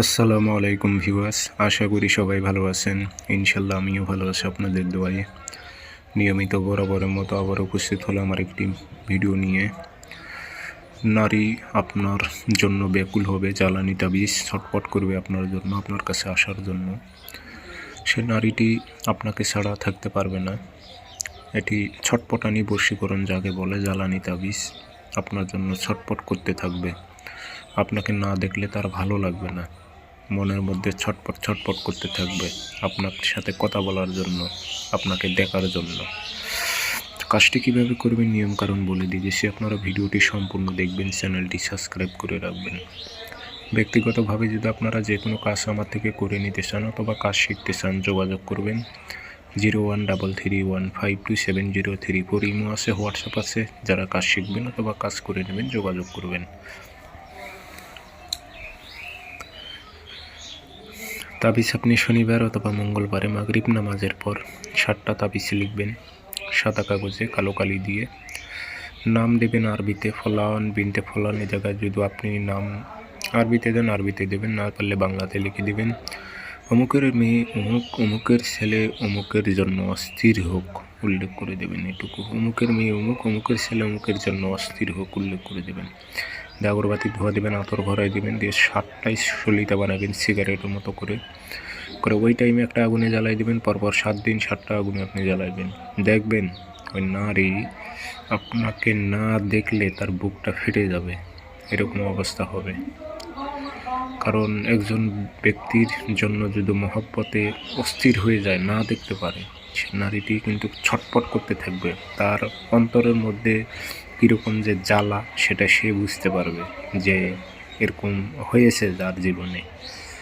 আসসালামু আলাইকুম ভিউয়ার্স, আশা করি সবাই ভালো আছেন। ইনশাল্লাহ আমিও ভালো আছি আপনাদের দোয়ায়। নিয়মিত বরাবরের মতো আবার উপস্থিত হলো আমার একটি ভিডিও নিয়ে। নারী আপনার জন্য ব্যাকুল হবে, জ্বালানি তাবিজ ছটপট করবে আপনার জন্য, আপনার কাছে আসার জন্য। সে নারীটি আপনাকে ছাড়া থাকতে পারবে না। এটি ছটপটানি বশীকরণ যাকে বলে, জ্বালানি তাবিজ আপনার জন্য ছটপট করতে থাকবে। আপনাকে না দেখলে তার ভালো লাগবে না, মনের মধ্যে ছটপট ছটপট করতে থাকবে আপনার সাথে কথা বলার জন্য, আপনাকে দেখার জন্য। কাজটি কীভাবে করবেন নিয়মকানুন বলে দিয়েছি, আপনারা ভিডিওটি সম্পূর্ণ দেখবেন, চ্যানেলটি সাবস্ক্রাইব করে রাখবেন। ব্যক্তিগতভাবে যদি আপনারা যে কোনো কাজ আমার থেকে করে নিতে চান অথবা কাজ শিখতে চান, যোগাযোগ করবেন 0133152703। ইমো আছে, হোয়াটসঅ্যাপ আছে। যারা কাজ শিখবেন অথবা কাজ করে নেবেন যোগাযোগ করবেন। তাবিজ আপনি শনিবার অথবা মঙ্গলবারে মাগরিব নামাজের পর 7টা তাবিজ লিখবেন সাদা কাগজে কালো কালি দিয়ে। নাম দেবেন আরবিতে, ফলান বিনতে ফলান। এই জায়গায় যদি আপনি নাম আরবিতে দেন আরবিতে দেবেন, না পারলে বাংলাতে লিখে দেবেন। অমুকের মেয়ে অমুক, অমুকের ছেলে অমুকের জন্য অস্থির হোক, উল্লেখ করে দেবেন এটুকু। অমুকের মেয়ে অমুক, অমুকের ছেলে অমুকের জন্য অস্থির হোক, উল্লেখ করে দেবেন। আগরবাতি ধোয়া দেবেন, আতর ভরাই দেবেন, দিয়ে 7টাই সলিতা বানাবেন সিগারেটের মতো করে ওই টাইমে একটা আগুনে জ্বালাই দেবেন। পরপর 7 দিন 7টা আগুনে আপনি জ্বালাইবেন। দেখবেন ওই নারী আপনাকে না দেখলে তার বুকটা ফেটে যাবে, এরকম অবস্থা হবে। কারণ একজন ব্যক্তির জন্য যদি মহব্বতে অস্থির হয়ে যায়, না দেখতে পারে, সে নারীটি কিন্তু ছটপট করতে থাকবে। তার অন্তরের মধ্যে কীরকম যে জ্বালা, সেটা সে বুঝতে পারবে যে এরকম হয়েছে যার জীবনে।